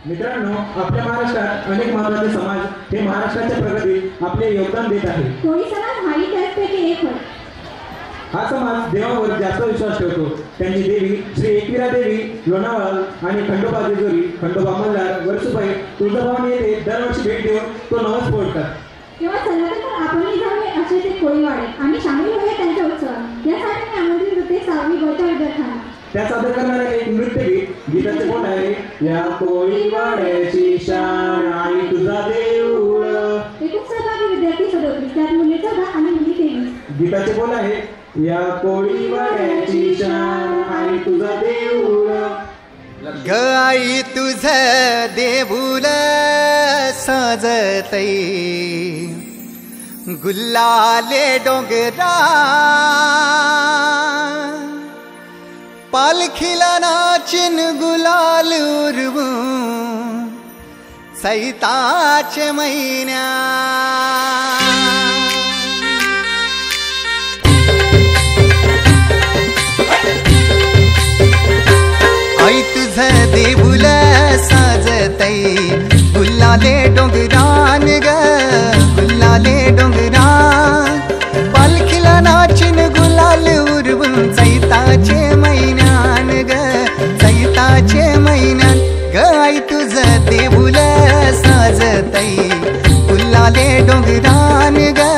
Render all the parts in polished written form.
मित्रांनो, आपल्या महाराष्ट्रात अनेक महत्त्वाचे समाज हे महाराष्ट्राच्या प्रगतीत आपले योगदान देत आहेत. कोळी समाज हाही त्यापैकी एक होय. हा समाज देवावर जास्त विश्वास ठेवतो. त्यांची देवी श्री एकविरा देवी लोणावळा आणि खंडोबा जेजुरी, खंडोबा मल्हार, वर्सुबाई, तुळजाभवानी येथे दरवर्षी भेट देऊन तो नवस बोलतात. तेव्हा चला तर आपणही जाऊया असे ते कोळीवाडे आणि सामील होऊया त्यांच्या उत्सवात. यासाठी मी आमंत्रित होते 6वी गच्या विद्यार्थ्यांना. त्या सादर करणारे एक नृत्यगीत गीताचे बोल आहे, या कोळीवाड्याची शान आई तुझा देऊळ. एकूण सहभागी विद्यार्थी 37, त्यात मुली 14 आणि मुली 23. गीताचे बोल आहे, या कोळीवाड्याची शान आई तुझा देऊळ. ग आई तुझ देऊळ साजतई गुल्लाले डोंगरा पालखीला नाचिन गुलाल उरवू सैताचे महिन्या. आई तुझ देऊळ साजतई गुल्लाले डोंगरान ग गुल्लाले डोंगरान पालखीला नाचिन गुलाल उरवून चैताचे महिन्यान ग चैताचे महिन्यान. ग आई तुझ देऊळ साजतई गुल्लाले डोंगरान ग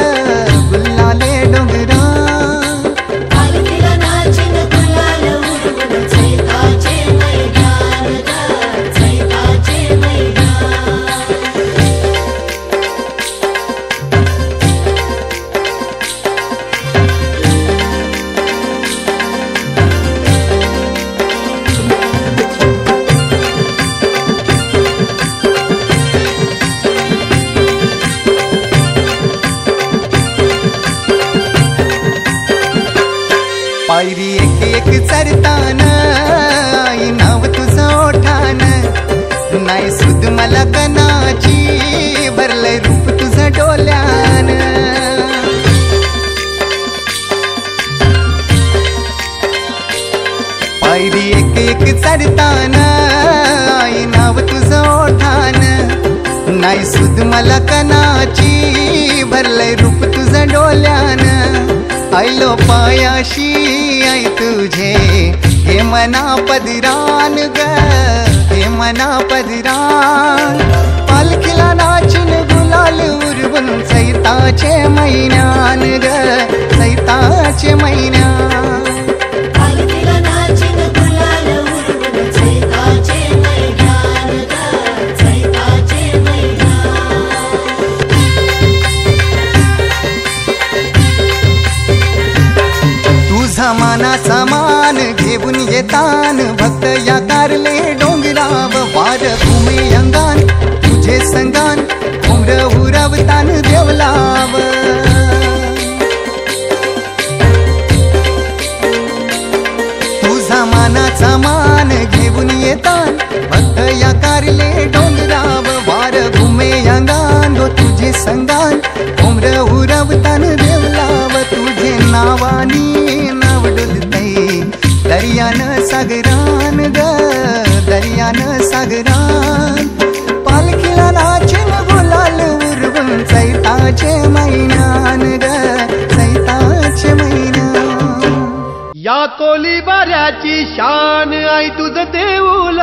गुल्लाले डोंगरान. पायरी एक एक चरतान आई नाव तुझं ओठान नाही सुद मला कनाची भरलंय रूप तुझं डोल्यान. पायरी एक एक चरतान आई नाव तुझं ओठान नाही सुद मला कनाची भरलंय रूप तुझं डोल्यान. आयलो पायाशी आई तुझे हे मना पदरान ग हे मना पदरान पालखीला नाचिन गुलाल उरवून चैताचे महिन्यान ग चैताचे महिन्यान. मानाचा मान घेऊन येतान भक्त या कारले डोंगराव वार भूमी अंगान तुझे संगान उमर उरवतान देवलाव. तुझा मानाचा मान घेऊन येतान भक्त या कारले डोंगराव वार भूमी अंगान तुझे संगान उमर उरवतान देवलाव. तुझे नावानी दर्यान सागरान ग दर्यान सागरान पालखीला नाचिन गुलाल उरवून चैताचे महिन्यान ग चैताचे महिन्यान. या कोळीवाड्याची शान आई तुझं देऊळ